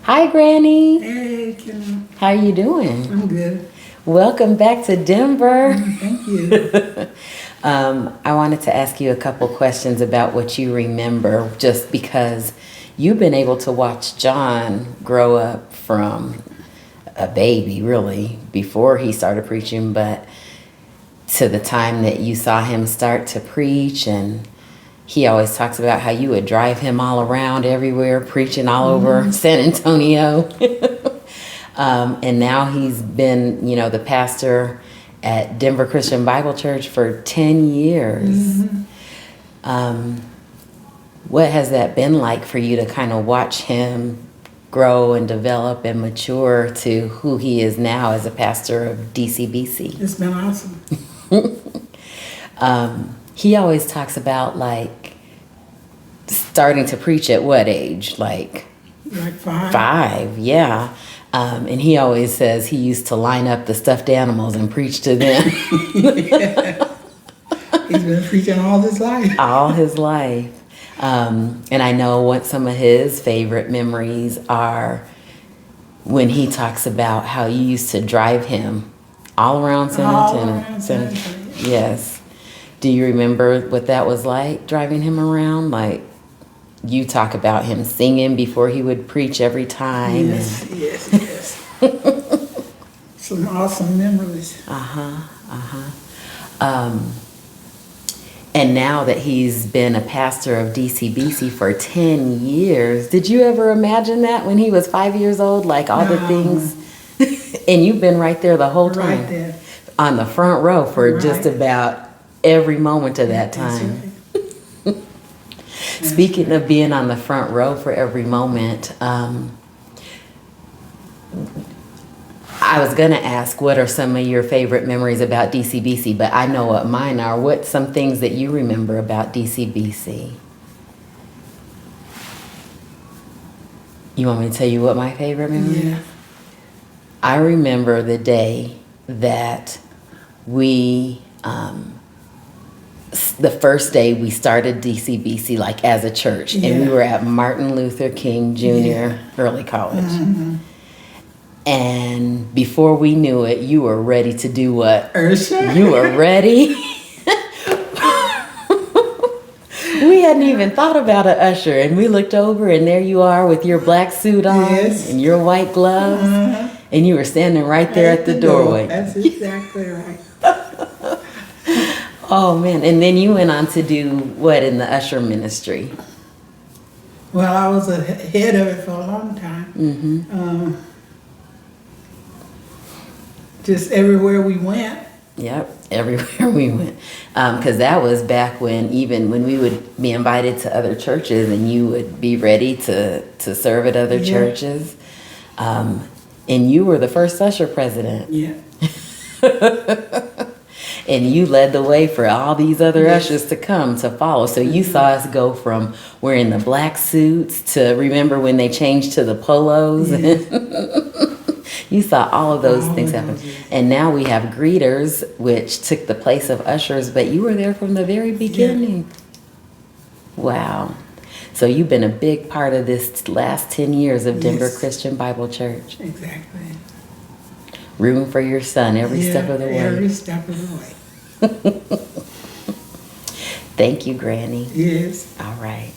Hi, Granny. Hey, Kim. How you doing? I'm good. Welcome back to Denver. Thank you. I wanted to ask you a couple questions about what you remember, just because you've been able to watch John grow up from a baby, really, before he started preaching, but to the time that you saw him start to preach. And he always talks about how you would drive him all around everywhere, preaching all over San Antonio. And now he's been, the pastor at Denver Christian Bible Church for 10 years. What has that been like for you to kind of watch him grow and develop and mature to who he is now as a pastor of DCBC? It's been awesome. He always talks about like starting to preach at what age? Like 5. 5, yeah. And he always says he used to line up the stuffed animals and preach to them. Yeah. He's been preaching all his life. All his life. And I know what some of his favorite memories are when he talks about how you used to drive him all around San Antonio. Yes. Do you remember what that was like, driving him around? Like, you talk about him singing before he would preach every time. Yes. Some awesome memories. And now that he's been a pastor of DCBC for 10 years, did you ever imagine that when he was 5 years old? Like all the things? And you've been right there the whole time. Right there. On the front row for just about every moment of that time. Right. Speaking of being on the front row for every moment, I was going to ask what are some of your favorite memories about DCBC, but I know what mine are. What's some things that you remember about DCBC? You want me to tell you what my favorite memory is? Yeah. I remember the day that we, the first day we started DCBC, like as a church, and we were at Martin Luther King Jr. Early College. And before we knew it, you were ready to do what? Usher? You were ready. We hadn't even thought about an usher, and we looked over, and there you are with your black suit on and your white gloves, and you were standing right there at the doorway. That's exactly right. Oh man! And then you went on to do what in the usher ministry? Well, I was ahead of it for a long time. Just everywhere we went. Yep, everywhere we went. Because that was back when even when we would be invited to other churches and you would be ready to serve at other churches. And you were the first usher president. Yeah. And you led the way for all these other ushers to come to follow. So you saw us go from wearing the black suits to remember when they changed to the polos. Yes. You saw all of those things happen. And now we have greeters, which took the place of ushers, but you were there from the very beginning. Wow. So you've been a big part of this last 10 years of Denver Christian Bible Church. Exactly. Rooting for your son every step of the way. Every step of the way. Thank you, Granny. Yes. All right.